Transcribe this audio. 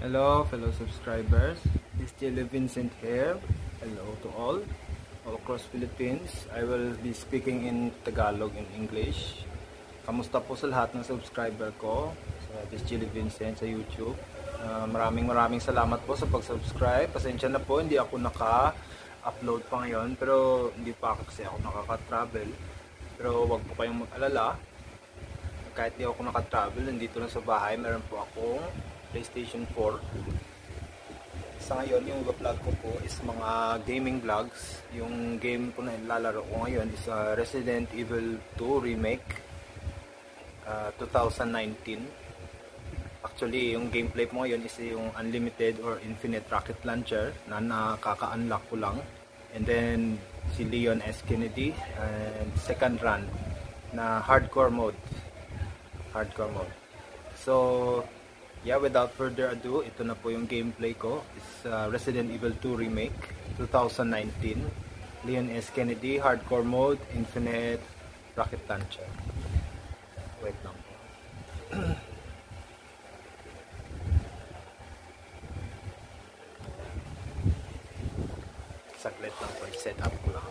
Hello, fellow subscribers. This is Jelly Vincent here. Hello to all across Philippines. I will be speaking in Tagalog and English. Kamusta po sa lahat ng subscriber ko sa this Jelly Vincent sa YouTube. Maraming salamat po sa pag-subscribe. Pasensya na po, hindi ako naka-upload pa ngayon. Pero hindi pa kasi ako nakaka-travel. Pero wag po kayong mag-alala. Kahit di ako naka-travel, nandito lang sa bahay, meron po akong PlayStation 4. Sa ngayon, yung vlog ko po is mga gaming vlogs. Yung game po na ilalaro ko ngayon is Resident Evil 2 Remake 2019. Actually, yung gameplay po ngayon is yung Unlimited or Infinite Rocket Launcher na nakaka-unlock ko lang. And then, si Leon S. Kennedy and second run na hardcore mode. So, yeah, without further ado, ito na po yung gameplay ko. It's Resident Evil 2 Remake 2019. Leon S. Kennedy, hardcore mode, infinite rocket launcher. Wait lang po. Saglit lang po, set up ko lang.